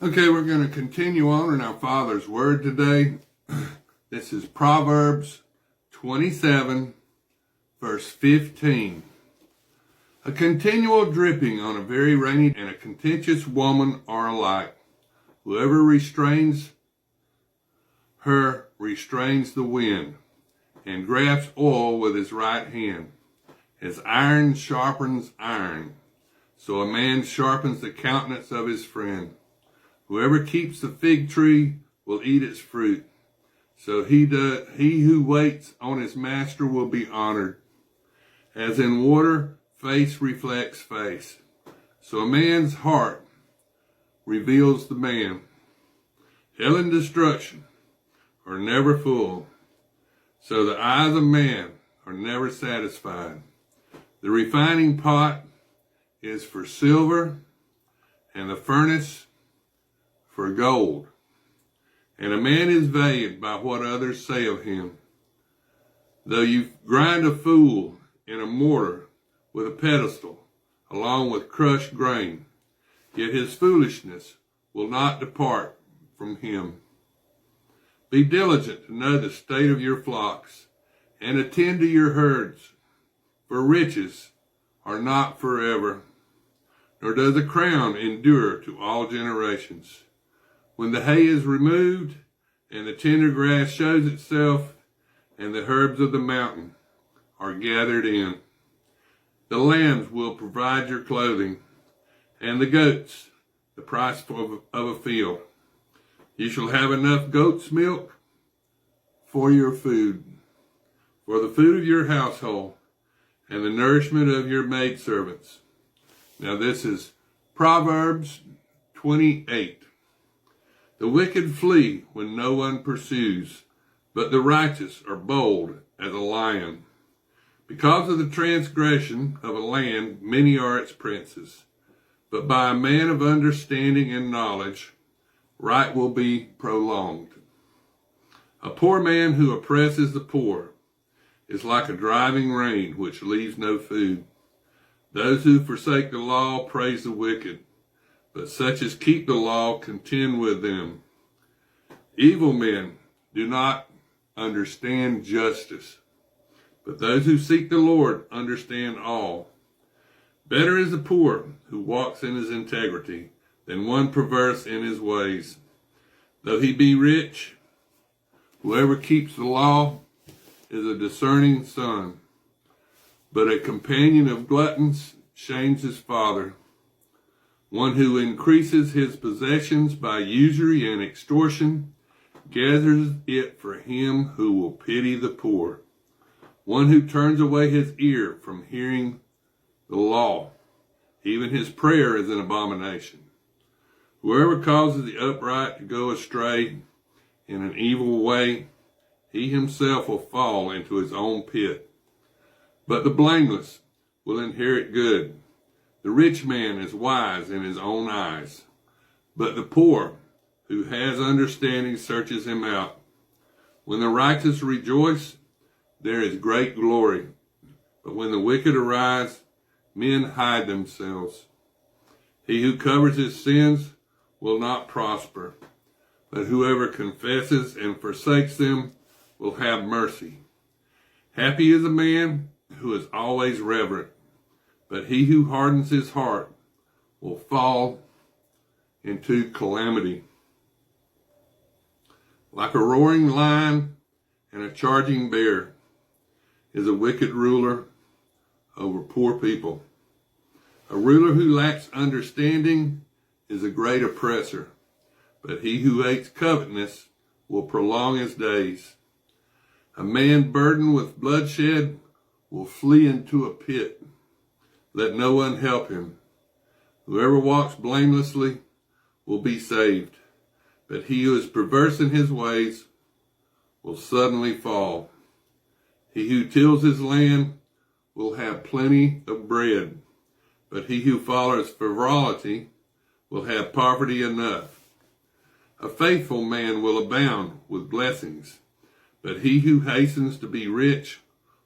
Okay, we're going to continue on in our Father's Word today. This is Proverbs 27, verse 15. A continual dripping on a very rainy and a contentious woman are alike. Whoever restrains her restrains the wind, and grasps oil with his right hand. As iron sharpens iron, so a man sharpens the countenance of his friend. Whoever keeps the fig tree will eat its fruit. So he who waits on his master will be honored. As in water, face reflects face. So a man's heart reveals the man. Hell and destruction are never full. So the eyes of man are never satisfied. The refining pot is for silver, and the furnace for gold. And a man is valued by what others say of him. Though you grind a fool in a mortar with a pedestal, along with crushed grain, yet his foolishness will not depart from him. Be diligent to know the state of your flocks, and attend to your herds, for riches are not forever, nor does a crown endure to all generations. When the hay is removed, and the tender grass shows itself, and the herbs of the mountain are gathered in, the lambs will provide your clothing, and the goats the price of a field. You shall have enough goat's milk for your food, for the food of your household, and the nourishment of your maidservants. Now this is Proverbs 28. The wicked flee when no one pursues, but the righteous are bold as a lion. Because of the transgression of a land, many are its princes. But by a man of understanding and knowledge, right will be prolonged. A poor man who oppresses the poor is like a driving rain which leaves no food. Those who forsake the law praise the wicked, but such as keep the law contend with them. Evil men do not understand justice, but those who seek the Lord understand all. Better is the poor who walks in his integrity than one perverse in his ways. Though he be rich, whoever keeps the law is a discerning son, but a companion of gluttons shames his father. One who increases his possessions by usury and extortion gathers it for him who will pity the poor. One who turns away his ear from hearing the law, even his prayer is an abomination. Whoever causes the upright to go astray in an evil way, he himself will fall into his own pit. But the blameless will inherit good. The rich man is wise in his own eyes, but the poor who has understanding searches him out. When the righteous rejoice, there is great glory, but when the wicked arise, men hide themselves. He who covers his sins will not prosper, but whoever confesses and forsakes them will have mercy. Happy is a man who is always reverent, but he who hardens his heart will fall into calamity. Like a roaring lion and a charging bear is a wicked ruler over poor people. A ruler who lacks understanding is a great oppressor, but he who hates covetousness will prolong his days. A man burdened with bloodshed will flee into a pit. Let no one help him. Whoever walks blamelessly will be saved, but he who is perverse in his ways will suddenly fall. He who tills his land will have plenty of bread, but he who follows frivolity will have poverty enough. A faithful man will abound with blessings, but he who hastens to be rich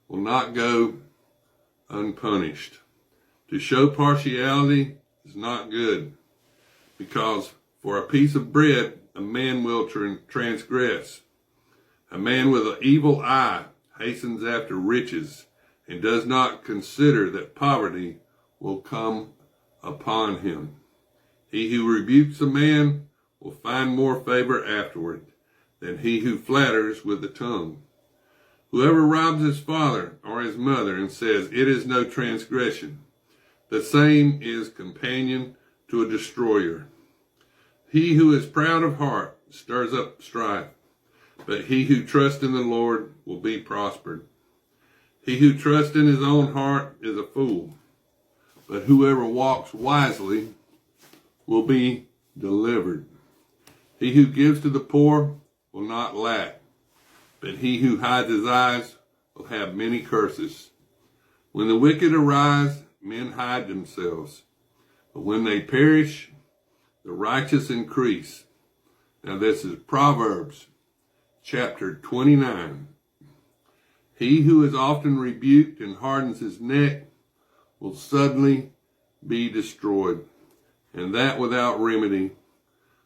will not go unpunished. To show partiality is not good, because For a piece of bread a man will transgress. A man with an evil eye hastens after riches, and does not consider that poverty will come upon him. He who rebukes a man will find more favor afterward than he who flatters with the tongue. Whoever robs his father or his mother and says, "It is no transgression," the same is companion to a destroyer. He who is proud of heart stirs up strife, but he who trusts in the Lord will be prospered. He who trusts in his own heart is a fool, but whoever walks wisely will be delivered. He who gives to the poor will not lack, but he who hides his eyes will have many curses. When the wicked arise, men hide themselves, but when they perish, the righteous increase. Now this is Proverbs chapter 29. He who is often rebuked and hardens his neck will suddenly be destroyed, and that without remedy.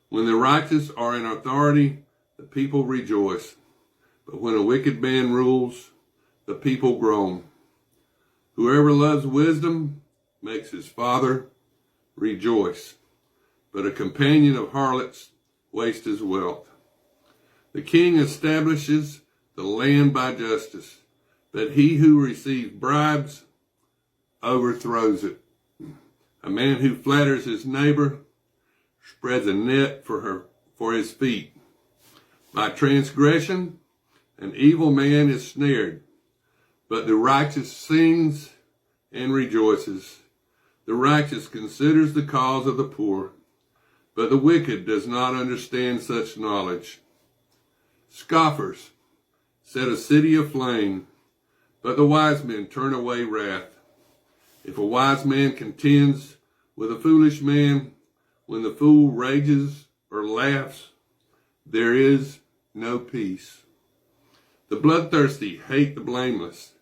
When the righteous are in authority, the people rejoice, but when a wicked man rules, the people groan. Whoever loves wisdom makes his father rejoice, but a companion of harlots wastes his wealth. The king establishes the land by justice, but he who receives bribes overthrows it. A man who flatters his neighbor spreads a net for his feet. By transgression, an evil man is snared, but the righteous sings and rejoices. The righteous considers the cause of the poor, but the wicked does not understand such knowledge. Scoffers set a city aflame, but the wise men turn away wrath. If a wise man contends with a foolish man, when the fool rages or laughs, there is no peace. The bloodthirsty hate the blameless,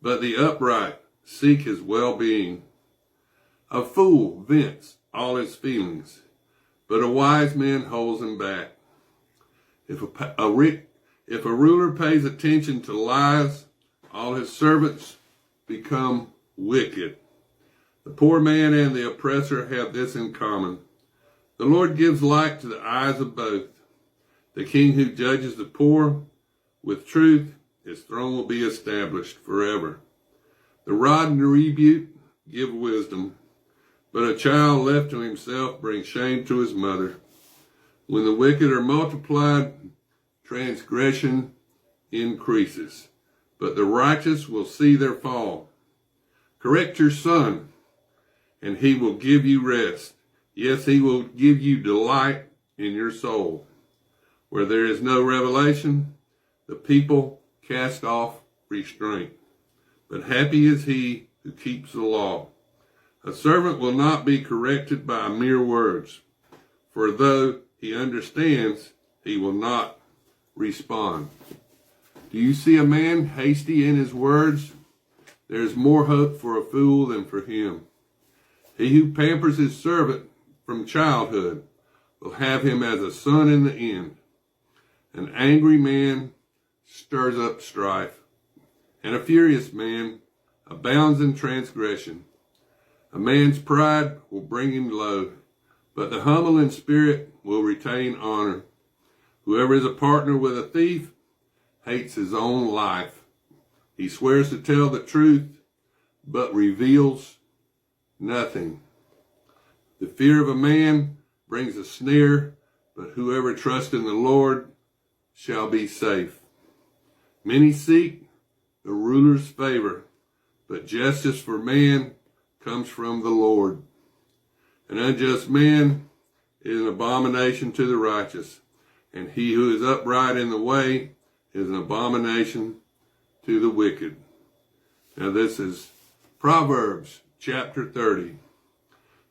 but the upright seek his well-being. A fool vents all his feelings, but a wise man holds them back. If a ruler pays attention to lies, all his servants become wicked. The poor man and the oppressor have this in common. The Lord gives light to the eyes of both. The king who judges the poor with truth, his throne will be established forever. The rod and the rebuke give wisdom, but a child left to himself brings shame to his mother. When the wicked are multiplied, transgression increases, but the righteous will see their fall. Correct your son, and he will give you rest. Yes, he will give you delight in your soul. Where there is no revelation, the people cast off restraint. But happy is he who keeps the law. A servant will not be corrected by mere words, for though he understands, he will not respond. Do you see a man hasty in his words? There is more hope for a fool than for him. He who pampers his servant from childhood will have him as a son in the end. An angry man stirs up strife, and a furious man abounds in transgression. A man's pride will bring him low, but the humble in spirit will retain honor. Whoever is a partner with a thief hates his own life. He swears to tell the truth, but reveals nothing. The fear of a man brings a snare, but whoever trusts in the Lord shall be safe. Many seek the ruler's favor, but justice for man comes from the Lord. An unjust man is an abomination to the righteous, and he who is upright in the way is an abomination to the wicked. Now this is Proverbs chapter 30.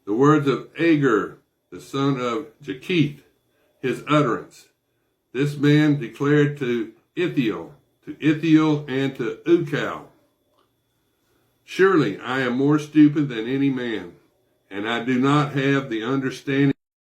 The words of Agur, the son of Jakith, his utterance. This man declared to Ithiel, and to Ukal, "Surely I am more stupid than any man, and I do not have the understanding